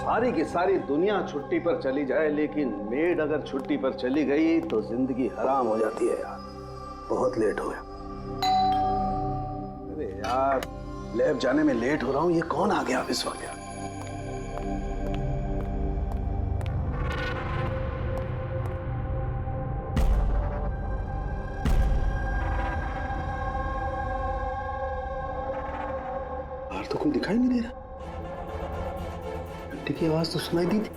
सारी की सारी दुनिया छुट्टी पर चली जाए, लेकिन मेड अगर छुट्टी पर चली गई तो जिंदगी हराम हो जाती है यार। बहुत लेट हो गया। अरे यार, लैब जाने में लेट हो रहा हूँ। ये कौन आ गया इस वक्त यार? बाहर तो कोई दिखाई नहीं दे रहा। घंटी की आवाज तो सुनाई दी थी।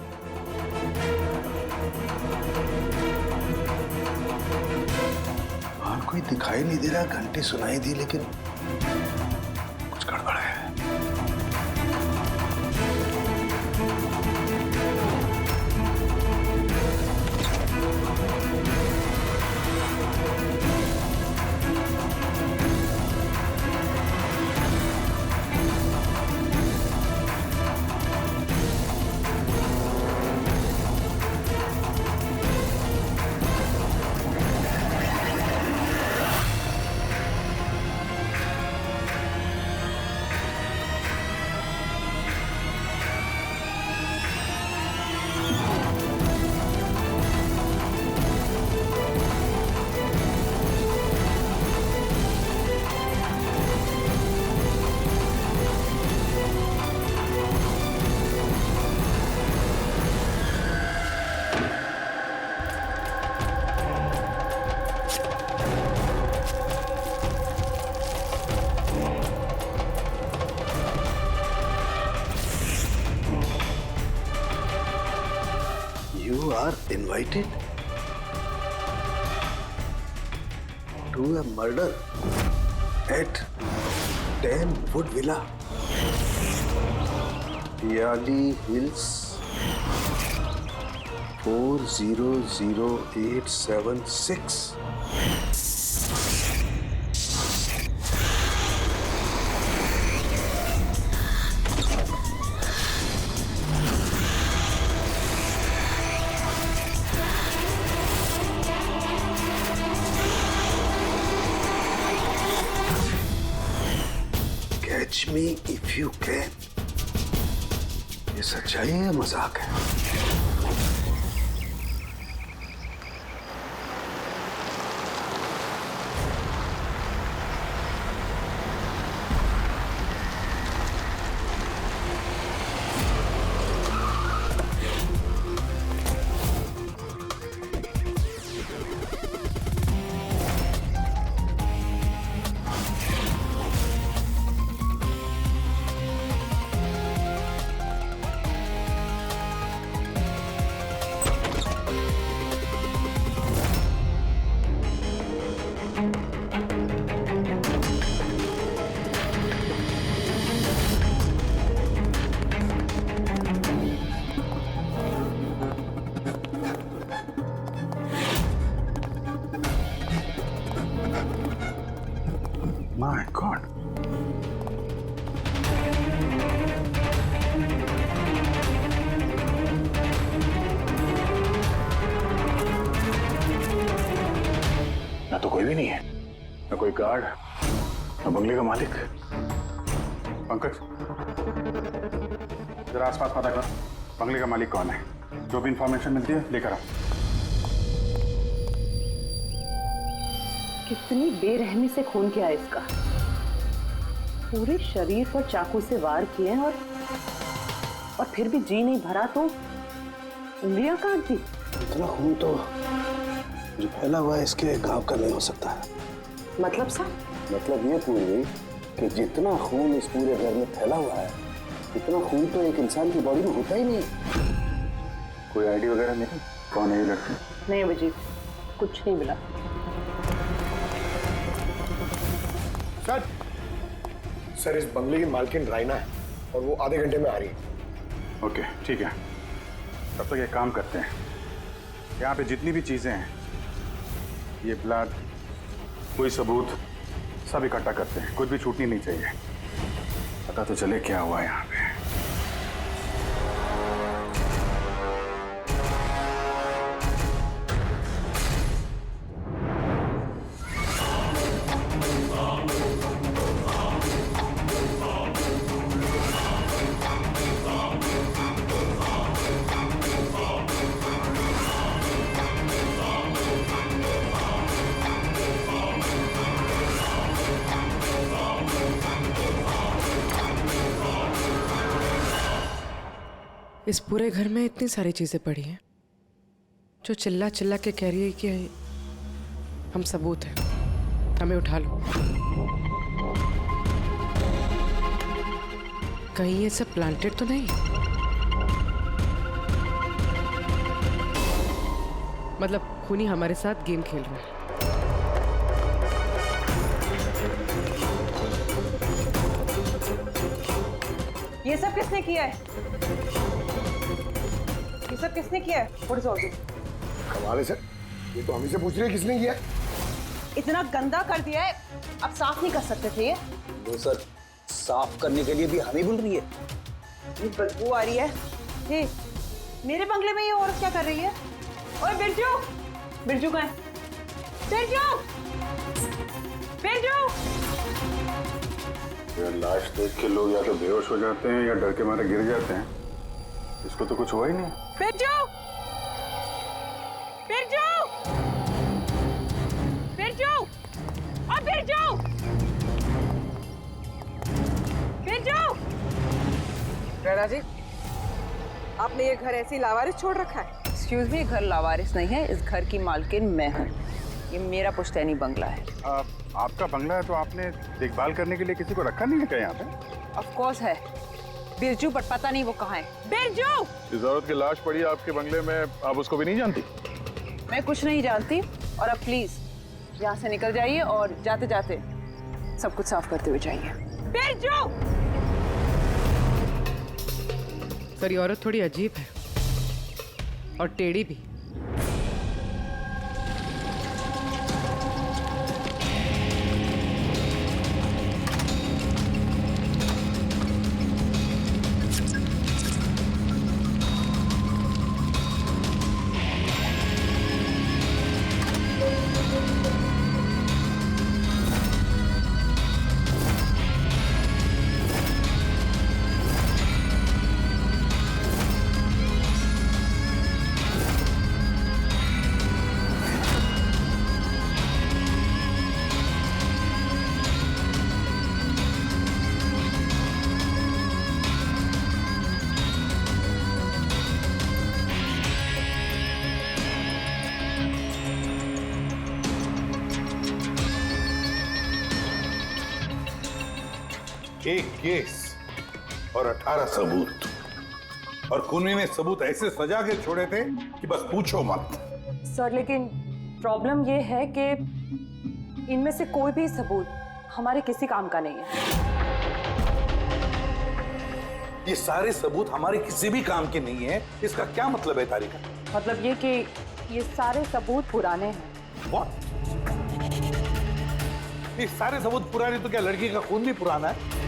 बाहर कोई दिखाई नहीं दे रहा, घंटी सुनाई दी, लेकिन कुछ गड़बड़ है। You are invited to a murder at 10 Wood Villa, Yali Hills, 400876. Catch me if you can. ये सच्चाई है या मजाक है? My God. ना तो कोई भी नहीं है, ना कोई गार्ड, ना बंगले का मालिक। पंकज, जरा आसपास पता कर, बंगले का मालिक कौन है? जो भी इंफॉर्मेशन मिलती है लेकर आओ। कितनी बेरहमी से खून किया है इसका। पूरे शरीर पर चाकू से वार किए और फिर भी जी नहीं भरा तो उंगलियां काट दी। इतना खून तो जो फैला हुआ है इसके गांव का नहीं हो सकता है। मतलब सा? मतलब ये पूरी कि जितना खून इस पूरे घर में फैला हुआ है, इतना खून तो एक इंसान की बॉडी में होता ही नहीं। कोई आईडी वगैरह नहीं? कौन है ये लड़की? नहीं अभिजीत, कुछ नहीं मिला। सर, इस बंगले की मालकिन राइना है और वो आधे घंटे में आ रही है। ओके, ठीक है। तब तक एक काम करते हैं, यहाँ पे जितनी भी चीजें हैं, ये ब्लड, कोई सबूत, सब इकट्ठा करते हैं। कुछ भी छूटनी नहीं चाहिए। पता तो चले क्या हुआ यहाँ पे। इस पूरे घर में इतनी सारी चीजें पड़ी हैं जो चिल्ला चिल्ला के कह रही है कि हम सबूत हैं, हमें उठा लो। कहीं ये सब प्लांटेड तो नहीं? मतलब खूनी हमारे साथ गेम खेल रहा है। ये सब किसने किया है? ये सब किसने किया है? What is all this? कमाल है सर, ये तो हम ही से पूछ रहे हैं किसने किया। इतना गंदा कर दिया है, अब साफ नहीं कर सकते थे ये? वो सर साफ करने के लिए भी हमें बोल रही है। ये बदबू आ रही है। हे, मेरे बंगले में ये औरत क्या कर रही है? ओए बिरजू, बिरजू कहाँ है? बिरजू, बिरजू। यार लाश देख के लोग या तो बेहोश हो जाते हैं या डर के मारे गिर जाते हैं। इसको तो कुछ हुआ ही नहीं। बिरजू, बिरजू, बिरजू, और बिरजू, बिरजू। राणा जी, आपने ये घर ऐसे ही लावारिस छोड़ रखा है? एक्सक्यूज मी, घर लावारिस नहीं है, इस घर की मालकिन मैं हूँ। ये मेरा पुश्तैनी बंगला है। आपका बंगला है तो आपने देखभाल करने के लिए किसी को रखा नहीं है क्या यहाँ पे? ऑफ कोर्स है बिरजू, पर पता नहीं वो कहाँ है। बिरजू! इस औरत की लाश पड़ी है आपके बंगले में, आप उसको भी नहीं जानती? मैं कुछ नहीं जानती, और अब प्लीज यहाँ से निकल जाइए और जाते जाते सब कुछ साफ करते हुए जाइए। बिरजू! सर, ये औरत थोड़ी अजीब है और टेढ़ी भी। एक केस और 18 सबूत, और खूनी ने सबूत ऐसे सजा के छोड़े थे कि बस पूछो मत। सर, लेकिन प्रॉब्लम ये है कि इनमें से कोई भी सबूत हमारे किसी काम का नहीं है। ये सारे सबूत हमारे किसी भी काम के नहीं है, इसका क्या मतलब है तारिका? मतलब ये कि ये सारे सबूत पुराने हैं। What? ये सारे सबूत पुराने तो क्या लड़की का खून भी पुराना है?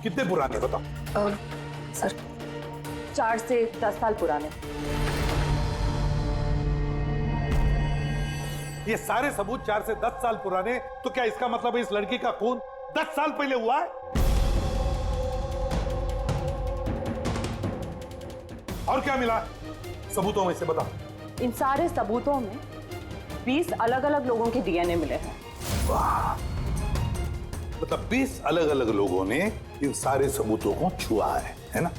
कितने पुराने बताओ? सर, 4 से 10 साल पुराने। ये सारे सबूत 4 से 10 साल पुराने, तो क्या इसका मतलब है इस लड़की का खून 10 साल पहले हुआ है? और क्या मिला सबूतों में से बताओ? इन सारे सबूतों में 20 अलग अलग लोगों के डीएनए मिले हैं। वाह, मतलब 20 अलग अलग लोगों ने इन सारे सबूतों को छुआ है ना?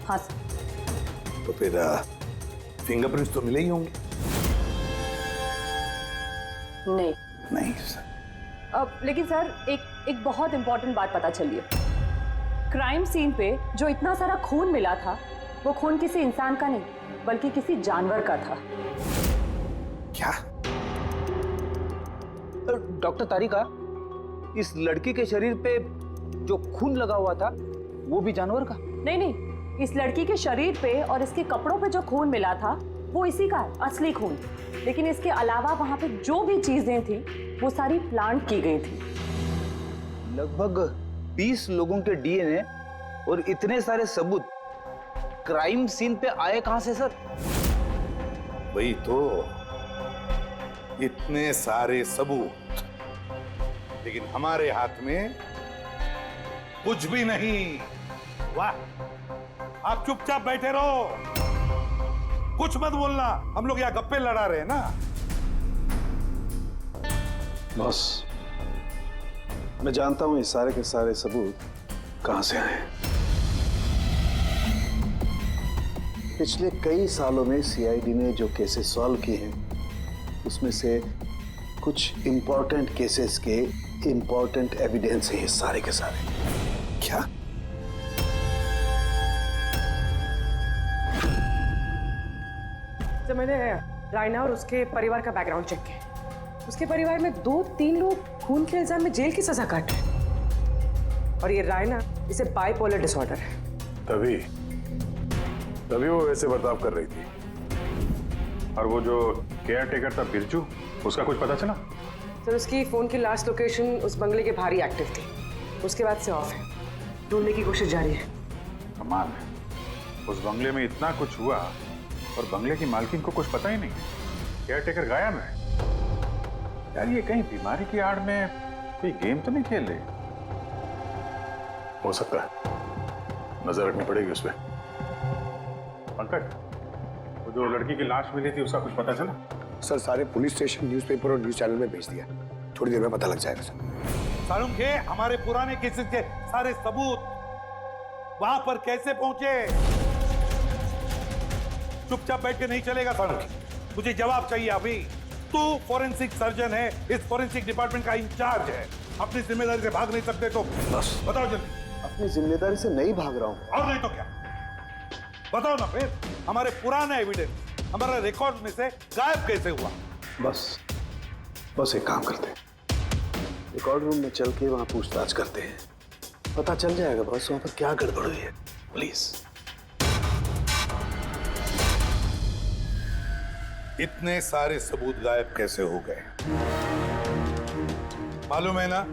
हाँ सर। तो फिर फिंगरप्रिंट्स तो मिले ही होंगे? नहीं। नहीं सर। अब लेकिन सर, एक बहुत इंपॉर्टेंट बात पता चली है। क्राइम सीन पे जो इतना सारा खून मिला था, वो खून किसी इंसान का नहीं बल्कि किसी जानवर का था। क्या? डॉक्टर तारिका, इस लड़की के शरीर पे जो खून लगा हुआ था वो भी जानवर का? नहीं, इस लड़की के शरीर पे और इसके कपड़ों पे जो खून मिला था वो इसी का है, असली खून। लेकिन इसके अलावा वहां पे जो भी चीजें थी वो सारी प्लांट की गई थी। लगभग 20 लोगों के डीएनए और इतने सारे सबूत क्राइम सीन पे आए कहां से सर? वही तो, इतने सारे सबूत, लेकिन हमारे हाथ में कुछ भी नहीं। वाह, आप चुपचाप बैठे रहो, कुछ मत बोलना, हम लोग यहाँ गप्पे लड़ा रहे हैं ना। बॉस, मैं जानता हूं ये सारे के सारे सबूत कहां से आए। पिछले कई सालों में सीआईडी ने जो केसेस सॉल्व किए हैं उसमें से कुछ इंपॉर्टेंट केसेस के इंपॉर्टेंट एविडेंस है ये सारे के सारे। क्या? जब मैंने रायना और उसके परिवार का बैकग्राउंड चेक किया, उसके परिवार में 2-3 लोग खून के इल्जाम में जेल की सजा काट रहे हैं। और ये रायना, इसे बाइपोलर डिसऑर्डर है। तभी वो वैसे बर्ताव कर रही थी। और वो जो केयर टेकर था बिरजू, उसका कुछ पता चला? सर, उसकी फोन की लास्ट लोकेशन उस बंगले के बाहर ही एक्टिव थी, उसके बाद से ऑफ है। ढूंढने की कोशिश जारी है। कमाल है, उस बंगले में इतना कुछ हुआ और बंगले की मालकिन को कुछ पता ही नहीं। केयर टेकर गायब है। यार ये कहीं बीमारी की आड़ में कोई गेम तो नहीं खेल रहे? हो सकता है, नजर रखनी पड़ेगी उस पर। पंकज, वो जो लड़की की लाश मिली थी उसका कुछ पता चला? सर सारे पुलिस स्टेशन, न्यूज़पेपर और न्यूज़ चैनल में भेज दिया। थोड़ी देर में पता लग जाएगा सर। सारुण के हमारे पुराने केसेस के सारे सबूत वहां पर कैसे पहुंचे? चुपचाप बैठ के नहीं चलेगा सारुण के, मुझे जवाब चाहिए अभी। तू फॉरेंसिक सर्जन है, इस फॉरेंसिक डिपार्टमेंट का इंचार्ज है, अपनी जिम्मेदारी से भाग नहीं सकते तो बस बताओ जल्दी। अपनी जिम्मेदारी से नहीं भाग रहा हूं। और नहीं तो क्या? बताओ ना फिर, हमारे पुराने एविडेंस, हमारे रिकॉर्ड में से गायब कैसे हुआ? बस एक काम करते हैं, रिकॉर्ड रूम में चल के वहां पूछताछ करते हैं, पता चल जाएगा बस वहां पर क्या गड़बड़ हुई है। प्लीज। इतने सारे सबूत गायब कैसे हो गए? मालूम है ना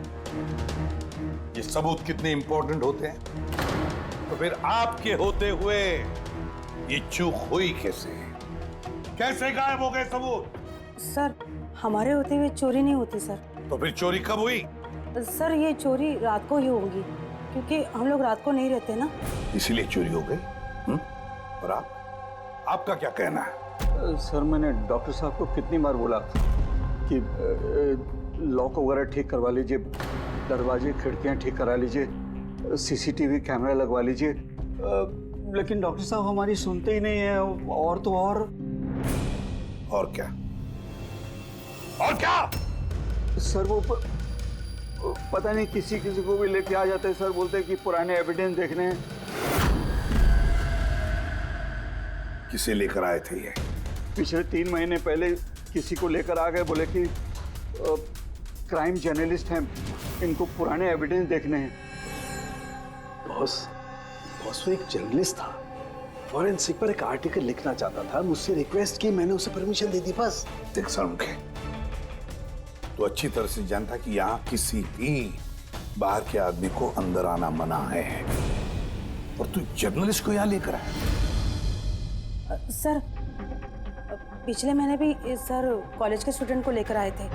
ये सबूत कितने इंपॉर्टेंट होते हैं? तो फिर आपके होते हुए ये चूक हुई कैसे? कैसे गायब हो गए सबूत? सर, हमारे होते हुए चोरी नहीं होती सर। तो फिर चोरी कब हुई? सर, ये चोरी रात को ही होगी, क्योंकि हम लोग रात को नहीं रहते ना। इसीलिए चोरी हो गई। और आपका क्या कहना है? सर, मैंने डॉक्टर साहब को कितनी बार बोला कि लॉक वगैरह ठीक करवा लीजिए, दरवाजे खिड़कियां ठीक करा लीजिए, सीसीटीवी कैमरा लगवा लीजिए, लेकिन डॉक्टर साहब हमारी सुनते ही नहीं है। और तो और क्या? और क्या? सर, वो पता नहीं किसी को भी लेके आ जाते हैं सर, बोलते हैं कि पुराने एविडेंस देखने हैं। किसे लेकर आए थे ये? पिछले 3 महीने पहले किसी को लेकर आ गए, बोले कि क्राइम जर्नलिस्ट हैं, इनको पुराने एविडेंस देखने हैं। बॉस वो एक जर्नलिस्ट था, फॉरेंसिक पर एक आर्टिकल लिखना चाहता था, मुझसे रिक्वेस्ट की, मैंने उसे परमिशन दे दी बस। देख सारुण के, तो अच्छी तरह से जानता कि यहाँ किसी भी बाहर के आदमी को अंदर आना मना है, और तू जर्नलिस्ट को यहाँ लेकर आया। सर, पिछले महीने भी सर कॉलेज के स्टूडेंट को लेकर आए थे,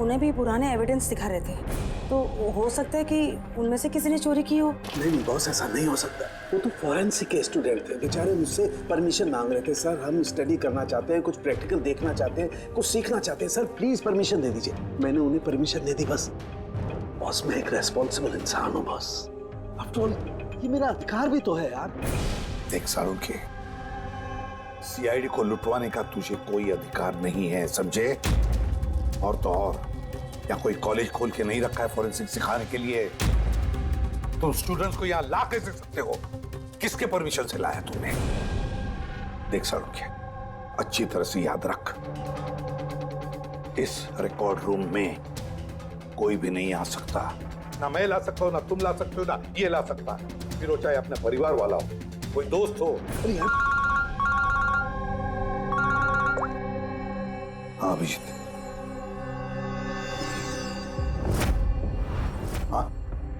उन्हें भी पुराने एविडेंस दिखा रहे थे, तो हो सकता है कि उनमें से किसी ने चोरी की हो। नहीं बॉस, ऐसा नहीं हो सकता। वो तो फॉरेंसिक के स्टूडेंट थे, बेचारे मुझसे परमिशन मांग रहे थे। सर, हम स्टडी करना चाहते हैं, कुछ प्रैक्टिकल देखना चाहते हैं, कुछ सीखना चाहते हैं, सर प्लीज परमिशन दे दीजिए। मैंने उन्हें परमिशन दे दी बस। बॉस, मैं एक रेस्पॉन्सिबल इंसान हूँ बॉस, आफ्टर ऑल ये मेरा अधिकार भी तो है यार। देख सारुण के, सीआईडी को लुटवाने का तुझे कोई अधिकार नहीं है, समझे? और तो और यहाँ कोई कॉलेज खोल के नहीं रखा है फॉरेंसिक सिखाने के लिए। तुम स्टूडेंट्स को यहाँ ला कैसे सकते हो? किसके परमिशन से लाया तुमने? देख सारुण के, अच्छी तरह से याद रख, इस रिकॉर्ड रूम में कोई भी नहीं आ सकता। ना मैं ला सकता हूँ, ना तुम ला सकते हो, ना ये ला सकता है, फिर वो चाहे अपने परिवार वाला हो, कोई दोस्त हो। अरे यार, हाँ अभिजीत।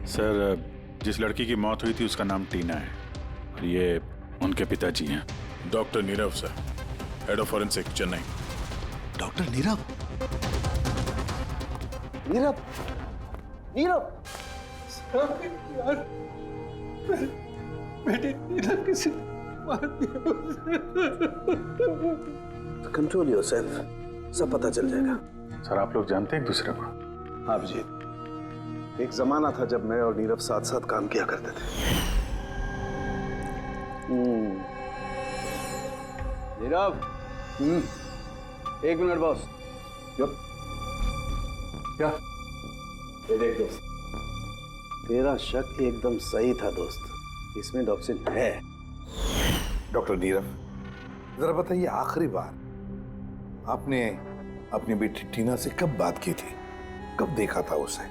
सर, जिस लड़की की मौत हुई थी उसका नाम टीना है, और ये उनके पिताजी हैं, doctor Nirav sir, head of forensic, Chennai. Doctor Nirav? Nirav? Nirav? यार, बेटे नीरव किसी मार दिया। कंट्रोल योरसेल्फ, सब पता चल जाएगा। सर, आप लोग जानते हैं एक दूसरे को? हाँ अभिजीत, एक जमाना था जब मैं और नीरव साथ साथ काम किया करते थे। नीरव, एक मिनट बॉस। क्या? ये देख दोस्त, तेरा शक एकदम सही था दोस्त, इसमें टॉक्सिन है। डॉक्टर नीरव, जरा बताइए, आखिरी बार आपने अपनी बेटी टीना से कब बात की थी? कब देखा था उसे?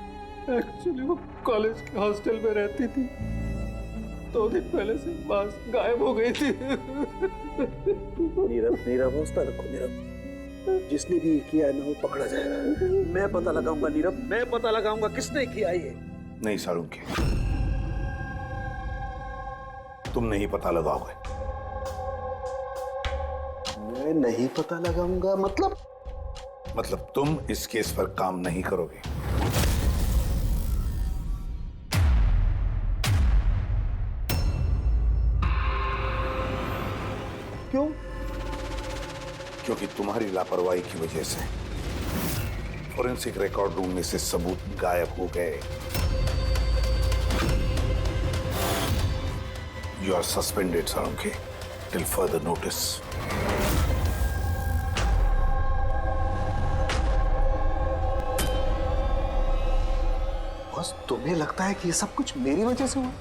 एक्चुअली वो कॉलेज के हॉस्टल में रहती थी, 2 दिन पहले से बस गायब हो गई थी। नीरव हौसला रखो नीरव, जिसने भी किया है ना वो पकड़ा जाएगा। मैं पता लगाऊंगा नीरव, मैं पता लगाऊंगा किसने किया ये। नहीं साळुंखे, तुम नहीं पता लगाओगे। मैं नहीं पता लगाऊंगा मतलब तुम इस केस पर काम नहीं करोगे। क्यों? क्योंकि तुम्हारी लापरवाही की वजह से फॉरेंसिक रिकॉर्ड रूम में से सबूत गायब हो गए। You are suspended Salunkhe till further notice. बस तुम्हें लगता है कि ये सब कुछ मेरी वजह से हुआ?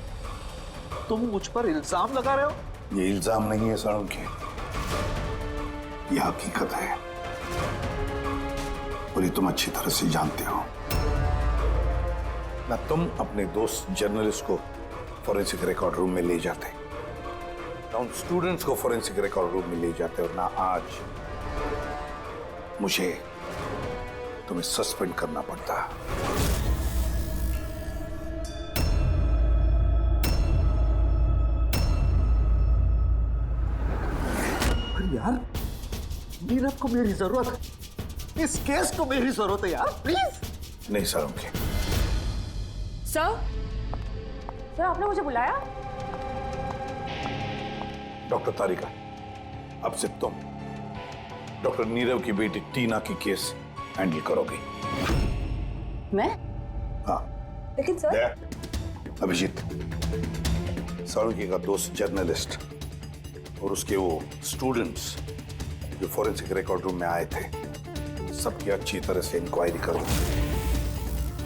तुम मुझ पर इल्जाम लगा रहे हो? ये इल्जाम नहीं है साळुंखे, ये हकीकत है और ये तुम अच्छी तरह से जानते हो ना। तुम अपने दोस्त जर्नलिस्ट को फॉरेंसिक रिकॉर्ड रूम में ले जाते, ना उन स्टूडेंट्स को फॉरेंसिक रिकॉर्ड रूम में ले जाते, और ना आज मुझे तुम्हें सस्पेंड करना पड़ता। यार, नीरव को मेरी जरूरत है, इस केस को मेरी जरूरत है यार, प्लीज। नहीं साळुंखे, सर आपने मुझे बुलाया? डॉक्टर तारिका, अब से तुम डॉक्टर नीरव की बेटी टीना की केस हैंडल करोगी। मैं? हाँ। लेकिन सर। अभिजीत, साळुंखे का दोस्त जर्नलिस्ट और उसके वो स्टूडेंट्स जो फॉरेंसिक रिकॉर्ड रूम में आए थे, सबकी अच्छी तरह से इंक्वायरी करो,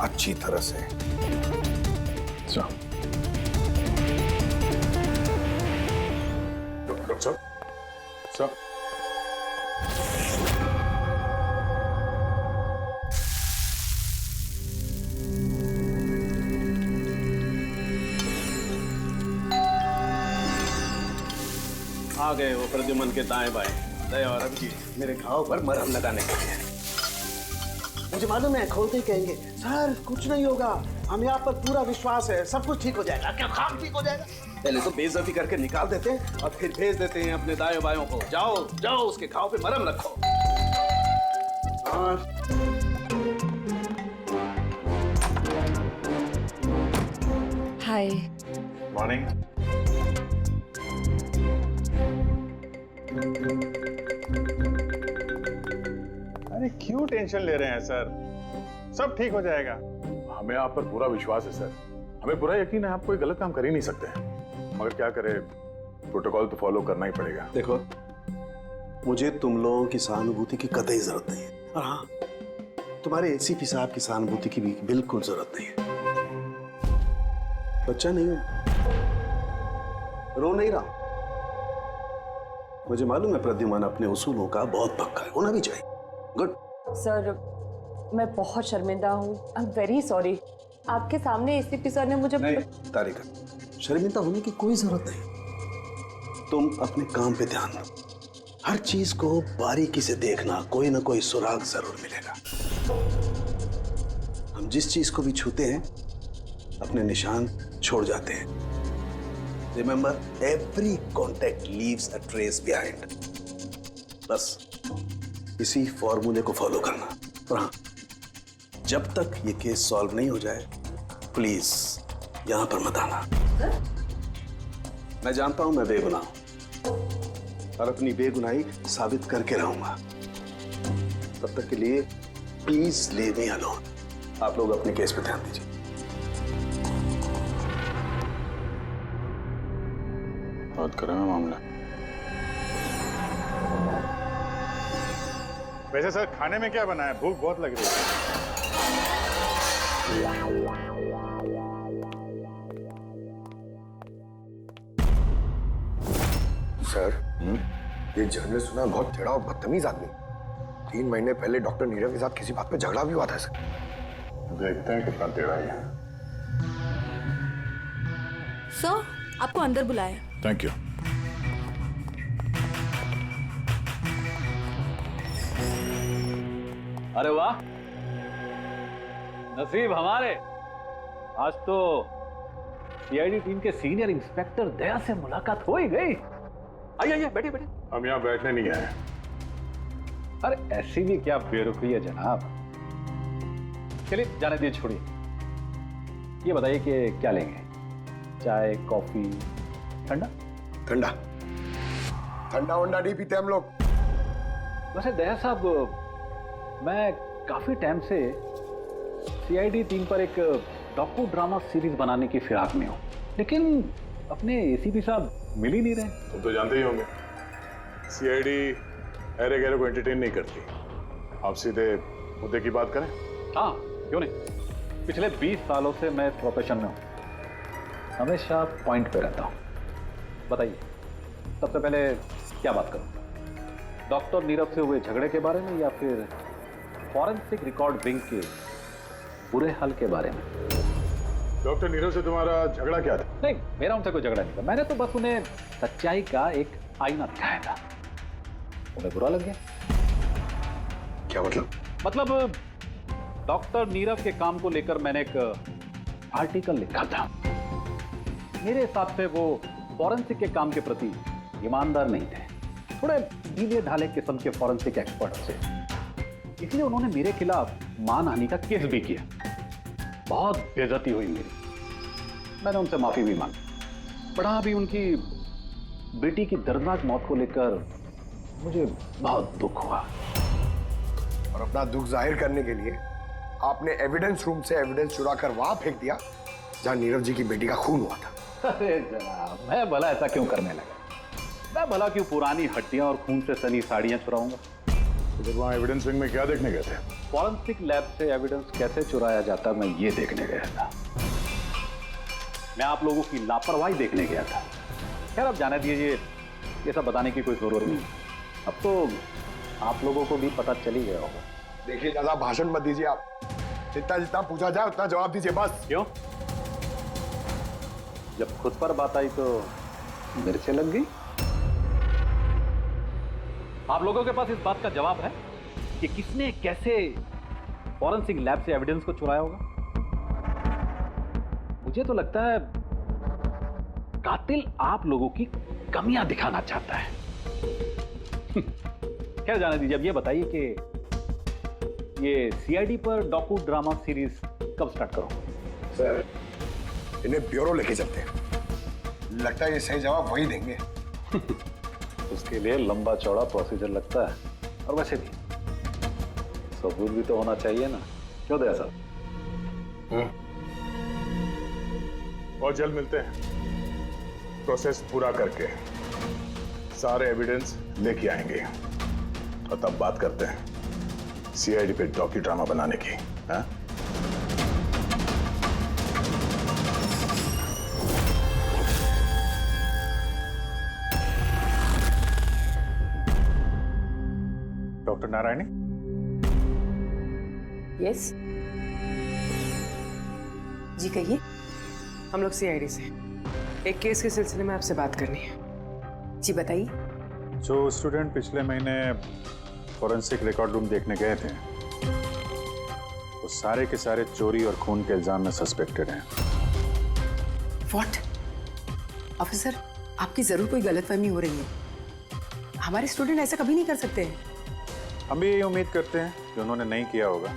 अच्छी तरह से। डॉक्टर साहब, आ गए वो प्रद्युमन के दाएं बाएं, दया और अभिजीत मेरे घाव पर मरहम लगाने के लिए। मुझे मालूम है खोलते ही कहेंगे सर कुछ नहीं होगा, हम यहाँ पर पूरा विश्वास है, सब कुछ ठीक हो जाएगा। क्या काम ठीक हो जाएगा? पहले तो बेइज्जती करके निकाल देते हैं और फिर भेज देते हैं अपने दाएं बायों को, जाओ जाओ उसके घाव पे मरहम रखो। हाय। मॉर्निंग। अरे क्यों टेंशन ले रहे हैं सर, सब ठीक हो जाएगा। हमें आप पर पूरा विश्वास है सर, हमें पूरा यकीन है आप कोई गलत काम कर ही नहीं सकते, मगर क्या करें, प्रोटोकॉल तो फॉलो करना ही पड़ेगा। देखो, मुझे तुम लोगों की सहानुभूति की कतई जरूरत नहीं है, और हाँ, तुम्हारे एसीपी साहब की सहानुभूति की भी बिल्कुल जरूरत नहीं है। बच्चा नहीं हूं, रो नहीं रहा। मुझे मालूम है प्रद्युमन अपने उसूलों का बहुत पक्का है, होना भी चाहिए। गुड। सर मैं बहुत शर्मिंदा हूँ, आई एम वेरी सॉरी। आपके सामने एसीपी सर ने मुझे नहीं तारिका, शर्मिंदा होने की कोई जरूरत नहीं। तुम अपने काम पे ध्यान दो, हर चीज को बारीकी से देखना, कोई ना कोई सुराग जरूर मिलेगा। हम जिस चीज को भी छूते हैं अपने निशान छोड़ जाते हैं। Remember, every contact leaves a trace behind. बस इसी फॉर्मूले को फॉलो करना। और हाँ, जब तक ये केस सॉल्व नहीं हो जाए, प्लीज यहां पर मत आना। मैं जानता हूं मैं बेगुनाह हूं और अपनी बेगुनाही साबित करके रहूंगा। तब तक के लिए प्लीज लीव मी अलोन। आप लोग अपने केस पे ध्यान दीजिए। बात करें मामला। वैसे सर खाने में क्या बना है? भूख बहुत लग रही है। सर, ये जर्नलिस्ट सुना बहुत टेढ़ा और बदतमीज आदमी। 3 महीने पहले डॉक्टर नीरव के साथ किसी बात पे झगड़ा भी हुआ था सर। देखते हैं कितना टेढ़ा है। सर, आपको अंदर बुलाया। Thank you. अरे वाह, नसीब हमारे, आज तो सीआईडी टीम के सीनियर इंस्पेक्टर दया से मुलाकात हो ही गई। आइए आइए, बैठिए बैठिए। हम यहाँ बैठने नहीं आए। अरे ऐसी भी क्या बेरुखी है जनाब। चलिए जाने दीजिए, छोड़िए। ये बताइए कि क्या लेंगे? चाय, कॉफी, ठंडा? ठंडा ठंडा वंडा नहीं पीते हम लोग। वैसे दया साहब, मैं काफी टाइम से सीआईडी टीम पर एक डॉक्यू ड्रामा सीरीज बनाने की फिराक में हूं, लेकिन अपने एसीपी साहब मिल ही नहीं रहे। तुम तो जानते ही होंगे, सीआईडी अरे गहरे को एंटरटेन नहीं करती। आप सीधे मुद्दे की बात करें। हाँ, क्यों नहीं। पिछले 20 सालों से मैं इस प्रोफेशन में हूं, हमेशा पॉइंट पे रहता हूं। बताइए, सबसे पहले क्या बात करूं? डॉक्टर नीरव से हुए झगड़े के बारे में या फिर फॉरेंसिक रिकॉर्ड विंग के बुरे हाल के बारे में? डॉक्टर नीरव से तुम्हारा झगड़ा क्या था? नहीं, मेरा उनसे कोई झगड़ा नहीं था। मैंने तो बस उन्हें सच्चाई का एक आईना दिखाया था। उन्हें बुरा लग गया। क्या मतलब? मतलब डॉक्टर नीरव के काम को लेकर मैंने एक आर्टिकल लिखा था। मेरे हिसाब से वो फॉरेंसिक के काम के प्रति ईमानदार नहीं थे, थोड़े ढीले ढाले किस्म के फॉरेंसिक एक्सपर्ट थे। इसलिए उन्होंने मेरे खिलाफ मानहानि का केस भी किया। बहुत बेइज्जती हुई मेरी। मैंने उनसे माफी भी मांगी। बड़ा भी उनकी बेटी की दर्दनाक मौत को लेकर मुझे बहुत दुख हुआ। और अपना दुख जाहिर करने के लिए आपने एविडेंस रूम से एविडेंस चुरा कर वहां फेंक दिया जहां नीरव जी की बेटी का खून हुआ था। अरे जनाब, मैं भला ऐसा क्यों करने लगा? मैं भला क्यों पुरानी हड्डियां और खून से सनी साड़ियां चुराऊंगा? तो वहां एविडेंस विंग में क्या देखने गए थे? फॉरेंसिक लैब से एविडेंस कैसे चुराया जाता, मैं ये देखने गया था। मैं आप लोगों की लापरवाही देखने गया था। खैर, अब जाने दीजिए, ये सब बताने की कोई जरूरत नहीं। अब तो आप लोगों को भी पता चल ही गया होगा। देखिए, ज्यादा भाषण मत दीजिए आप। जितना जितना पूछा जाए उतना जवाब दीजिए बस। क्यों? जब खुद पर बात आई तो मिर्चें लग गई। आप लोगों के पास इस बात का जवाब है कि किसने कैसे फॉरेंसिक लैब से एविडेंस को चुराया होगा? मुझे तो लगता है कातिल आप लोगों की कमियां दिखाना चाहता है। खैर, जाने दीजिए। अब ये बताइए कि ये सीआईडी पर डॉक्यू ड्रामा सीरीज कब स्टार्ट करो? सर, इन्हें ब्यूरो लेके चलते हैं। लगता है ये सही जवाब वही देंगे। उसके लिए लंबा चौड़ा प्रोसीजर लगता है, और वैसे भी सबूत भी तो होना चाहिए ना। क्यों दया साहब? और जल्द मिलते हैं। प्रोसेस पूरा करके सारे एविडेंस लेके आएंगे और तब बात करते हैं सीआईडी पे डॉक्यू ड्रामा बनाने की। हाँ? डॉक्टर नारायणी? यस जी कहिए। हम लोग सीआईडी से एक केस के सिलसिले में आपसे बात करनी है। जी बताइए। जो स्टूडेंट पिछले महीने फॉरेंसिक रिकॉर्ड रूम देखने गए थे, वो सारे के सारे चोरी और खून के इल्जाम में सस्पेक्टेड हैं। व्हाट? ऑफिसर, आपकी जरूर कोई गलतफहमी हो रही है। हमारे स्टूडेंट ऐसा कभी नहीं कर सकते हैं। हम भी यही उम्मीद करते हैं कि उन्होंने नहीं किया होगा,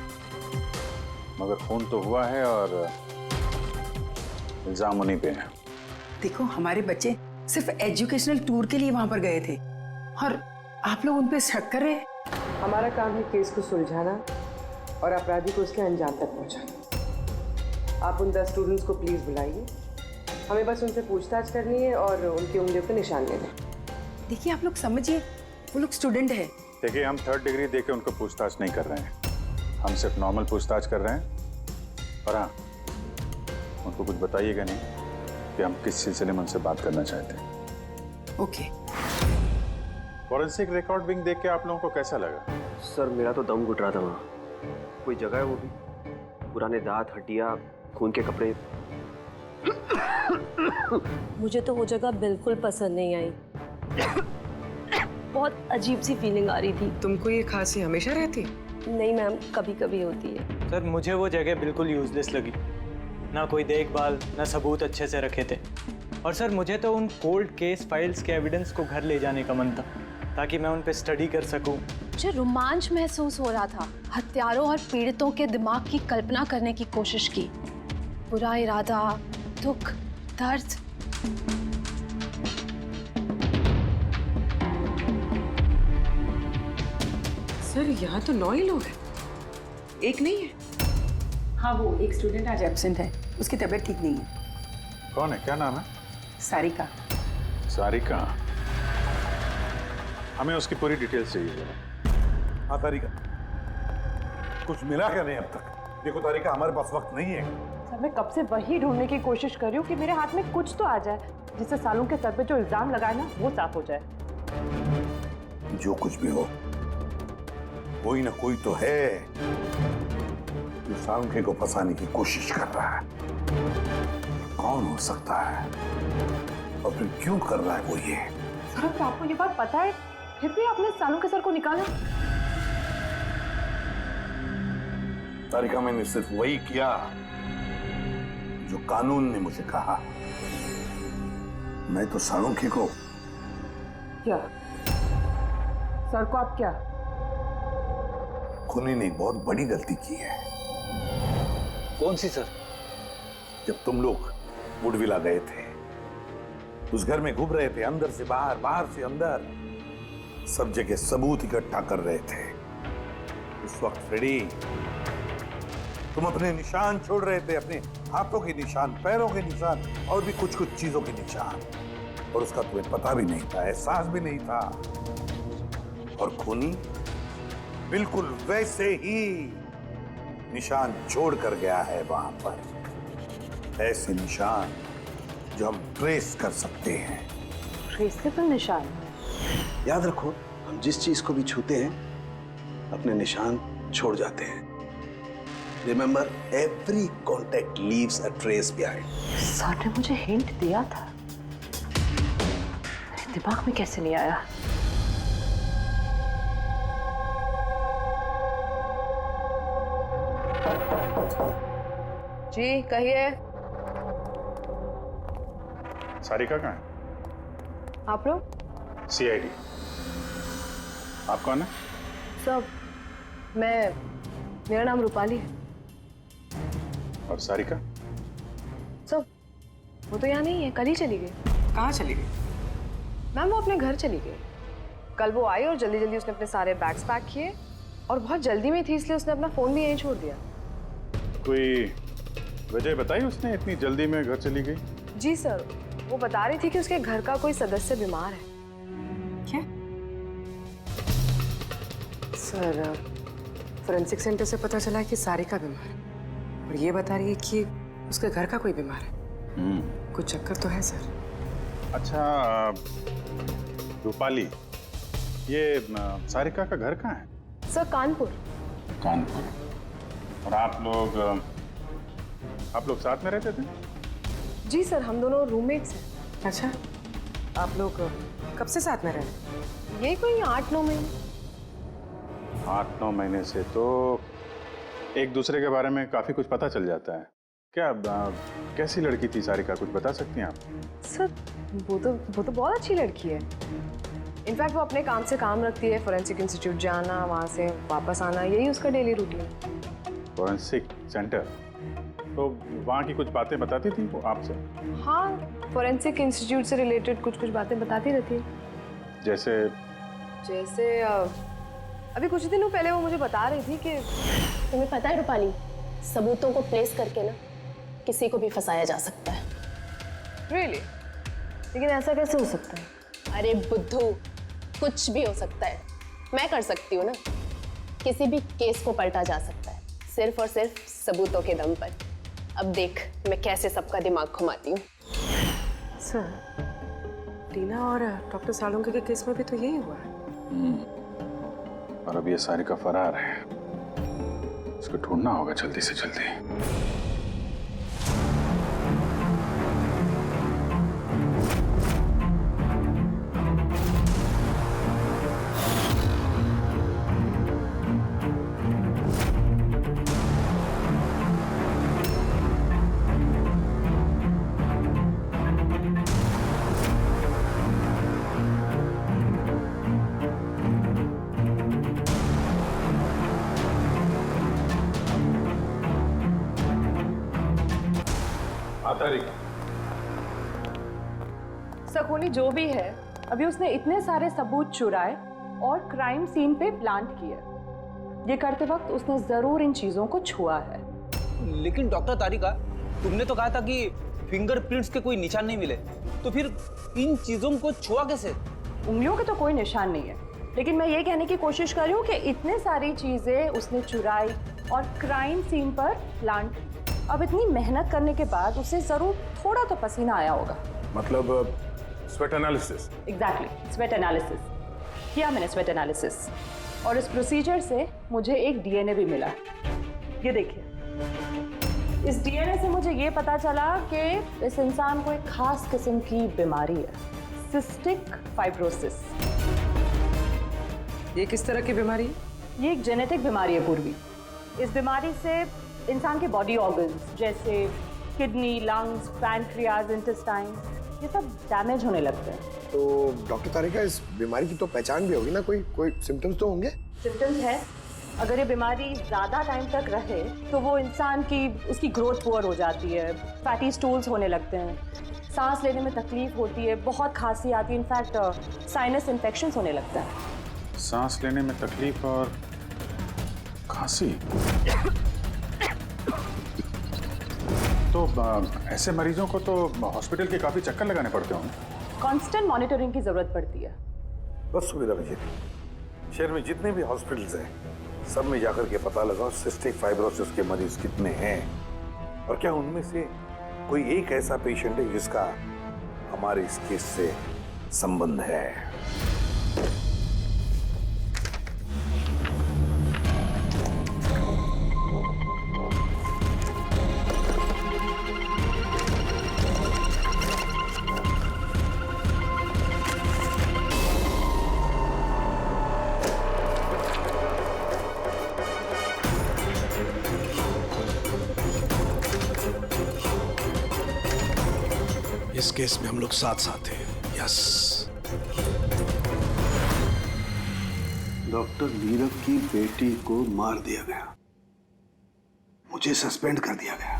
मगर खून तो हुआ है और इल्जाम उन्हीं पे है। देखो, हमारे बच्चे सिर्फ एजुकेशनल टूर के लिए वहां पर गए थे और आप लोग उन पे शक कर रहे हैं। हमारा काम है केस को सुलझाना और अपराधी को उसके अंजाम तक पहुंचाना। आप उन 10 स्टूडेंट्स को प्लीज बुलाइए। हमें बस उनसे पूछताछ करनी है और उनकी उंगलियों पे निशान लेने। देखिए, आप लोग समझिए, वो लोग स्टूडेंट है, देखिए, हम 3rd डिग्री देके उनको पूछताछ नहीं कर रहे हैं, हम सिर्फ नॉर्मल पूछताछ कर रहे हैं। और हाँ, उनको कुछ बताइएगा नहीं कि हम किस सिलसिले में उनसे बात करना चाहते हैं। ओके। फॉरेंसिक रिकॉर्ड विंग देख के आप लोगों को कैसा लगा? सर मेरा तो दम घुट रहा था वहाँ। कोई जगह है वो भी, पुराने दांत, हड्डियाँ, खून के कपड़े। मुझे तो वो जगह बिल्कुल पसंद नहीं आई। बहुत अजीब सी फीलिंग आ रही थी। तुमको ये खांसी हमेशा रहती? नहीं मैम, कभी कभी होती है। सर मुझे वो जगह बिल्कुल यूजलेस लगी, ना कोई देखभाल, ना सबूत अच्छे से रखे थे। और सर मुझे तो उन कोल्ड केस फाइल्स के एविडेंस को घर ले जाने का मन था, ताकि मैं उन पे स्टडी कर सकूं। मुझे रोमांच महसूस हो रहा था। हत्यारों और पीड़ितों के दिमाग की कल्पना करने की कोशिश की। बुरा इरादा, दुख, दर्द। सर यहाँ तो 9 ही लोग हैं, एक नहीं है। हाँ, वो एक स्टूडेंट आज एब्सेंट है, उसकी तबीयत ठीक नहीं है। कौन है, क्या नाम है? सारिका। सारिका, हमें उसकी पूरी डिटेल्स चाहिए। हाँ तारिका, कुछ मिला क्या नहीं अब तक? देखो तारिका, हमारे पास वक्त नहीं है। सर मैं कब से वही ढूंढने की कोशिश कर रही हूँ कि मेरे हाथ में कुछ तो आ जाए, जिससे सालों के सर पे जो इल्जाम लगाए ना वो साफ हो जाए। जो कुछ भी हो, कोई ना कोई तो है जो सांखे को फंसाने की कोशिश कर रहा है। कौन हो सकता है और फिर क्यों कर रहा है वो ये? सर तो आपको ये बात पता है, फिर भी आपने सालों के सर को निकाला। तारिका, मैंने सिर्फ वही किया जो कानून ने मुझे कहा। मैं तो सालुंखे को क्या? सर को आप क्या? खूनी ने बहुत बड़ी गलती की है। कौन सी सर? जब तुम लोग वुडविला गए थे, उस घर में घूम रहे थे, अंदर से बाहर, बाहर से अंदर, सब जगह सबूत इकट्ठा कर रहे थे। उस वक्त फ्रेडी, तुम अपने निशान छोड़ रहे थे, अपने हाथों के निशान, पैरों के निशान और भी कुछ कुछ चीजों के निशान, और उसका तुम्हें पता भी नहीं था, एहसास भी नहीं था। और खूनी बिल्कुल वैसे ही निशान छोड़ कर गया है वहां पर। ऐसे निशान जो हम ट्रेस कर सकते हैं। ट्रेसेबल निशान? याद रखो, हम जिस चीज को भी छूते हैं अपने निशान छोड़ जाते हैं। Remember, every contact leaves a trace behind. Sir ने मुझे हिंट दिया था, मेरे दिमाग में कैसे नहीं आया? जी कहिए। सारिका कहाँ है? आप लोग? CID। आप कौन है? सब, मेरा नाम रूपाली है। और सारिका? सब, वो तो यहाँ नहीं है, कल ही चली गई। कहाँ चली गई? मैम वो अपने घर चली गई। कल वो आई और जल्दी जल्दी उसने अपने सारे बैग्स पैक किए, और बहुत जल्दी में थी इसलिए उसने अपना फोन भी यहीं छोड़ दिया। कोई वजह बताई उसने इतनी जल्दी में घर चली गई? जी सर, वो बता रही थी कि उसके घर का कोई सदस्य बीमार है। क्या? सर, फोरेंसिक सेंटर से पता चला है कि सारिका बीमार है, और ये बता रही है कि उसके घर का कोई बीमार है। कुछ चक्कर तो है सर। अच्छा रूपाली, ये सारिका का घर कहाँ है? सर कानपुर। कानपुर। और आप लोग साथ में रहते थे? जी सर, हम दोनों रूममेट्स हैं। अच्छा, आप लोग कब से साथ में रह रहे हैं? ये कोई 8-9 महीने। 8-9 महीने से तो एक दूसरे के बारे में काफी कुछ पता चल जाता है। क्या कैसी लड़की थी सारिका, कुछ बता सकती हैं आप? सर वो तो बहुत अच्छी लड़की है। इनफैक्ट वो अपने काम से काम रखती है, फोरेंसिक इंस्टीट्यूट जाना, वहाँ से वापस आना, यही उसका डेली रूटीन है। Forensic centre? तो वहाँ की कुछ बातें बताती थी वो आपसे? हाँ, फोरेंसिक इंस्टीट्यूट से रिलेटेड कुछ बातें बताती रहती है। जैसे अभी कुछ दिनों पहले वो मुझे बता रही थी कि तुम्हें पता है रूपाली, सबूतों को प्लेस करके ना किसी को भी फंसाया जा सकता है। रियली? लेकिन ऐसा कैसे हो सकता है? अरे बुद्धू, कुछ भी हो सकता है। मैं कर सकती हूँ ना। किसी भी केस को पलटा जा सकता है सिर्फ और सिर्फ सबूतों के दम पर। अब देख मैं कैसे सबका दिमाग घुमाती हूँ। सर, टीना और डॉक्टर सालुंके के केस में भी तो यही हुआ है। और अब ये सारिका फरार है, इसको ढूंढना होगा जल्दी से जल्दी। सकोनी जो भी है, अभी उसने इतने सारे सबूत चुराए और क्राइम सीन पे प्लांट किए। ये करते वक्त उसने जरूर इन चीजों को छुआ है। लेकिन डॉक्टर तारिका, तुमने तो कहा था कि फिंगरप्रिंट्स के कोई निशान नहीं मिले, तो फिर इन चीजों को छुआ कैसे? उंगलियों के तो कोई निशान नहीं है, लेकिन मैं ये कहने की कोशिश कर रही हूँ कि इतने सारी चीजें उसने चुराई और क्राइम सीन पर प्लांट। अब इतनी मेहनत करने के बाद उसे जरूर थोड़ा तो पसीना आया होगा। मतलब sweat analysis? Exactly, sweat analysis किया मैंने, स्वेट एनालिसिस। और इस प्रोसीजर से मुझे एक डीएनए भी मिला। ये देखिए, इस डीएनए से मुझे ये पता चला कि इस इंसान को एक खास किस्म की बीमारी है, सिस्टिक फाइब्रोसिस। ये किस तरह की बीमारी है? ये एक जेनेटिक बीमारी है पूर्वी। इस बीमारी से इंसान के बॉडी ऑर्गन्स जैसे किडनी, लंग्स, पैनक्रियाज, इंटेस्टाइन, ये सब डैमेज होने लगते हैं। तो डॉक्टर तारिका, इस बीमारी की तो पहचान भी होगी ना? कोई सिम्टम्स तो होंगे? सिम्टम्स है। अगर ये बीमारी ज़्यादा टाइम तक रहे तो वो इंसान की उसकी ग्रोथ पुअर हो जाती है, फैटी स्टूल्स होने लगते हैं, सांस लेने में तकलीफ होती है, बहुत खांसी आती है, इनफैक्ट साइनस इन्फेक्शंस होने लगता है। सांस लेने में तकलीफ और खांसी? तो ऐसे मरीजों को तो हॉस्पिटल के काफी चक्कर लगाने पड़ते होंगे। कांस्टेंट मॉनिटरिंग की जरूरत पड़ती है। बस सुविधा मुझे, शहर में जितने भी हॉस्पिटल्स हैं सब में जाकर के पता लगाओ सिस्टिक फाइब्रोसिस के मरीज कितने हैं और क्या उनमें से कोई एक ऐसा पेशेंट है जिसका हमारे इस केस से संबंध है। इस केस में हम लोग साथ साथ हैं। यस। डॉक्टर नीरव की बेटी को मार दिया गया, मुझे सस्पेंड कर दिया गया,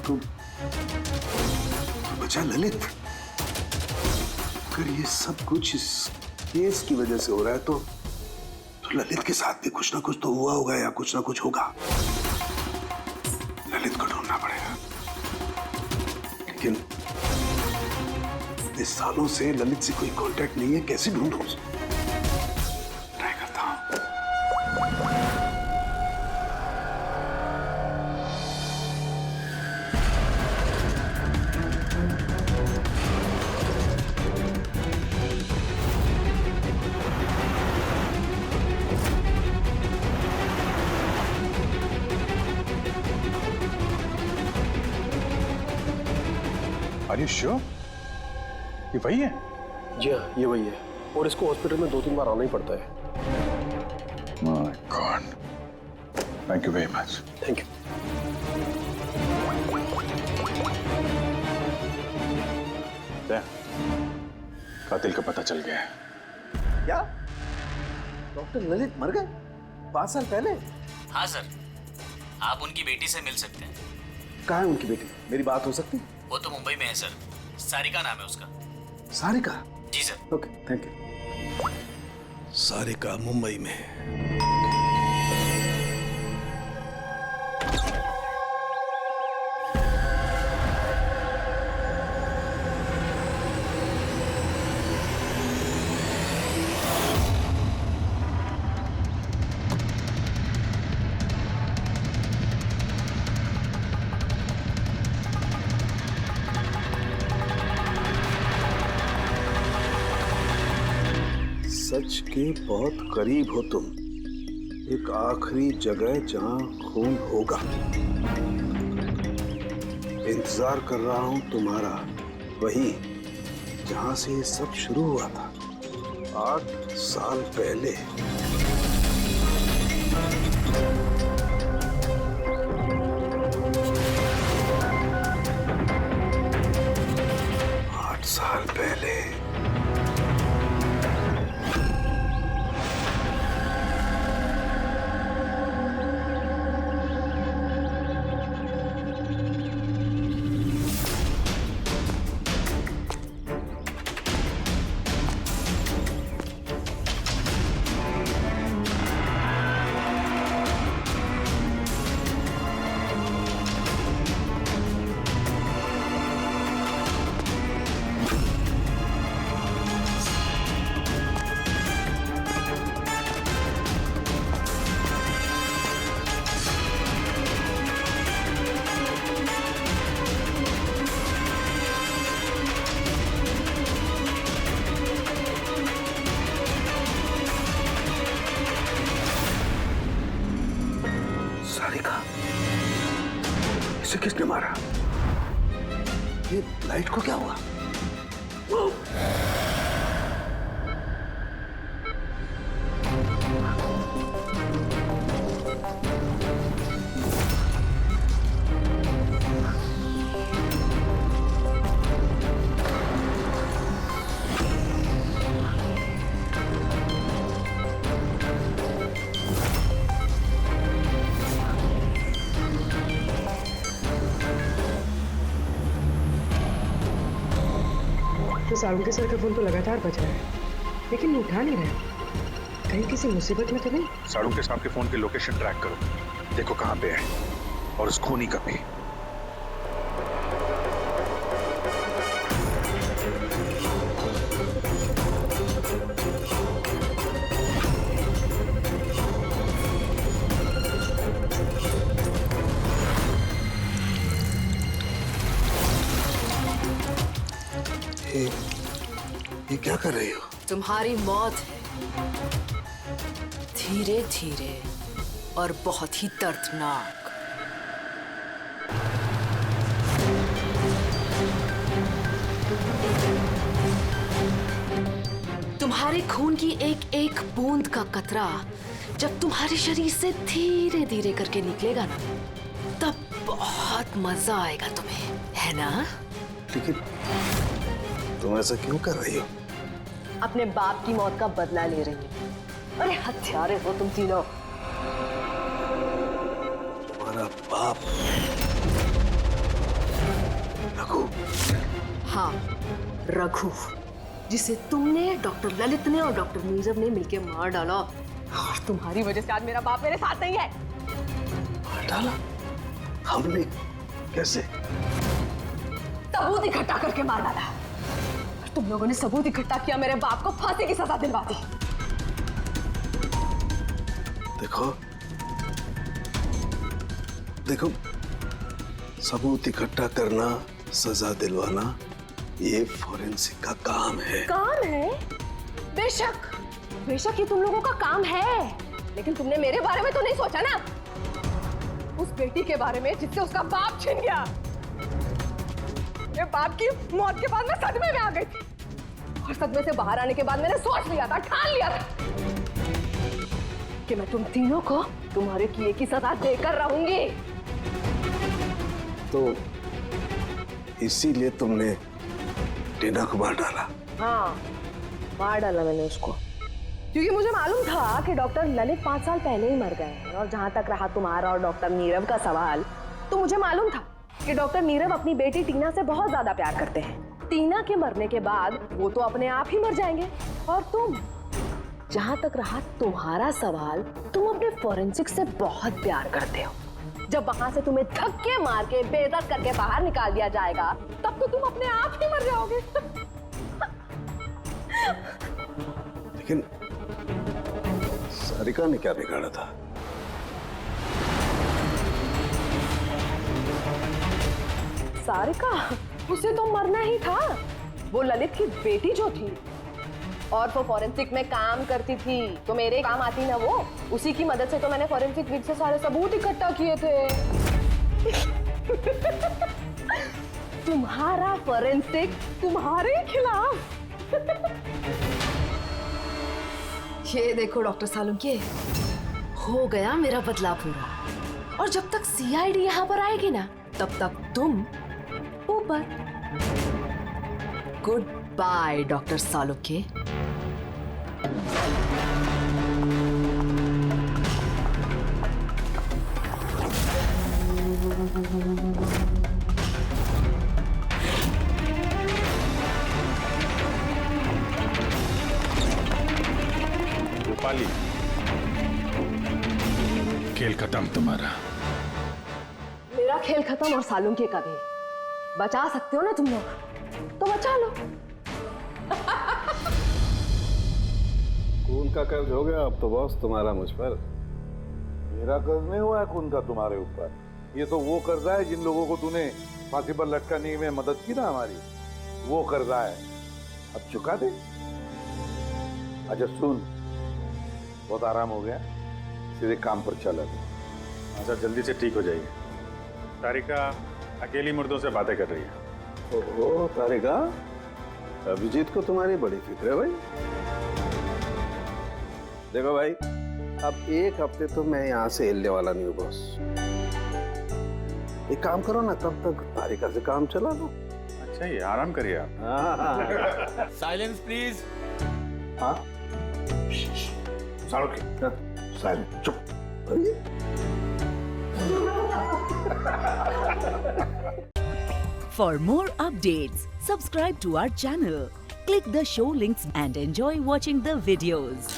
तो बचा ललित। अगर ये सब कुछ इस केस की वजह से हो रहा है तो ललित के साथ भी कुछ ना कुछ तो हुआ होगा या कुछ ना कुछ होगा। ललित को ढूंढना पड़ेगा। लेकिन इतने सालों से ललित से कोई कांटेक्ट नहीं है, कैसे ढूंढूं उसे? ट्राई करता हूं। Are you sure? ये वही है? जी हाँ, ये वही है। और इसको हॉस्पिटल में 2-3 बार आना ही पड़ता है। My God. Thank you very much. Thank you. कातिल का पता चल गया है। क्या? डॉक्टर ललित मर गए 5 साल पहले? हाँ सर, आप उनकी बेटी से मिल सकते हैं। कहाँ है उनकी बेटी? मेरी बात हो सकती? वो तो मुंबई में है सर, सारिका नाम है उसका। सारिका? जी sir. Okay, thank you. Sarika Mumbai में है। सच के बहुत करीब हो तुम। एक आखिरी जगह जहां खून होगा। इंतजार कर रहा हूं तुम्हारा, वही जहां से ये सब शुरू हुआ था 8 साल पहले। साल पहले। इसे किसने मारा? ये लाइट को क्या हुआ? तो सारुण के सर का फोन तो लगातार बज रहा है, लेकिन वो उठा नहीं रहा। कहीं किसी मुसीबत में तो नहीं? सारुण के साहब के फोन की लोकेशन ट्रैक करो, देखो कहाँ पे है और उस खूनी का भी। ये क्या कर रही हो? तुम्हारी मौत है, धीरे धीरे और बहुत ही दर्दनाक। तुम्हारे खून की एक एक बूंद का कतरा जब तुम्हारे शरीर से धीरे धीरे करके निकलेगा ना, तब बहुत मजा आएगा तुम्हें, है ना? लेकिन तुम ऐसा क्यों कर रही हो? अपने बाप की मौत का बदला ले रही हो। अरे हत्यारे हो तुम तीनों। तुम्हारा बाप रघु? हाँ, रघु, जिसे तुमने, डॉक्टर ललित ने और डॉक्टर नीरव ने मिलकर मार डाला, और तुम्हारी वजह से आज मेरा बाप मेरे साथ नहीं है। मार डाला? हमने? कैसे? सबूत इकट्ठा करके मार डाला। तुम लोगों ने सबूत इकट्ठा किया, मेरे बाप को फांसी की सजा दिलवा दी। देखो देखो, सबूत इकट्ठा करना, सजा दिलवाना, ये फॉरेंसिक का काम है। काम है? बेशक, बेशक ये तुम लोगों का काम है, लेकिन तुमने मेरे बारे में तो नहीं सोचा ना, उस बेटी के बारे में जिससे उसका बाप छिन गया। मेरे बाप की मौत के बाद मैं सदमे में आ गई थी, और सदमे से बाहर आने के बाद मैंने सोच लिया था, ठान लिया था कि मैं तुम तीनों को तुम्हारे किए की सजा देकर रहूंगी। तो इसीलिए तुमने टीना को मार डाला? हाँ, मार डाला मैंने उसको, क्योंकि मुझे मालूम था कि डॉक्टर ललित 5 साल पहले ही मर गए हैं। और जहां तक रहा तुम्हारा और डॉक्टर नीरव का सवाल, तो मुझे मालूम था कि डॉक्टर नीरव अपनी बेटी टीना से बहुत ज्यादा प्यार करते हैं। टीना के मरने के बाद वो तो अपने आप ही मर जाएंगे, और तुम, जहां तक रहा तुम्हारा सवाल, तुम अपने फॉरेंसिक से बहुत प्यार करते हो। जब वहां से तुम्हें धक्के मार के बेइज्जत करके बाहर निकाल दिया जाएगा, तब तो तुम अपने आप ही मर जाओगे। लेकिन सारिका ने क्या बिगाड़ा था? सारिका, उसे तो मरना ही था। वो ललित की बेटी जो थी, और वो फॉरेंसिक में काम करती थी, तो मेरे काम आती ना वो। उसी की मदद से तो मैंने फॉरेंसिक विद से सारे सबूत इकट्ठा किए थे। तुम्हारा फॉरेंसिक तुम्हारे खिलाफ। ये देखो डॉक्टर सालुंके, हो गया मेरा बदला पूरा। और जब तक सीआईडी यहाँ पर आएगी ना, तब तक तुम ऊपर। Good by doctor Salunke. Rupali, खेल खत्म तुम्हारा। मेरा खेल खत्म और सालुंके का भी। बचा सकते हो ना तुम लोग, तो बचा लो। खून का कर्ज हो गया अब तो बॉस तुम्हारा मुझ पर। मेरा कर्ज नहीं हुआ है खून का तुम्हारे ऊपर। ये तो वो कर्जा है जिन लोगों को तूने फांसी पर लटकाने में मदद की ना हमारी, वो कर्जा है। अब चुका दे। अच्छा सुन, बहुत आराम हो गया, सीधे काम पर चल। अच्छा जल्दी से ठीक हो जाइए। तारिका अकेली मुर्दों से बातें कर रही है। ओहो तारिका, अभिजीत को तुम्हारी बड़ी फिक्र है भाई। देखो भाई, अब एक हफ्ते तो मैं यहाँ से हिलने वाला नहीं हूँ बॉस। एक काम करो ना, तब तक तारिका से काम चला लो। अच्छा ये आराम करिए आप। Silence please. हाँ साइलेंस, चुप। For more updates, subscribe to our channel, click the show links and enjoy watching the videos.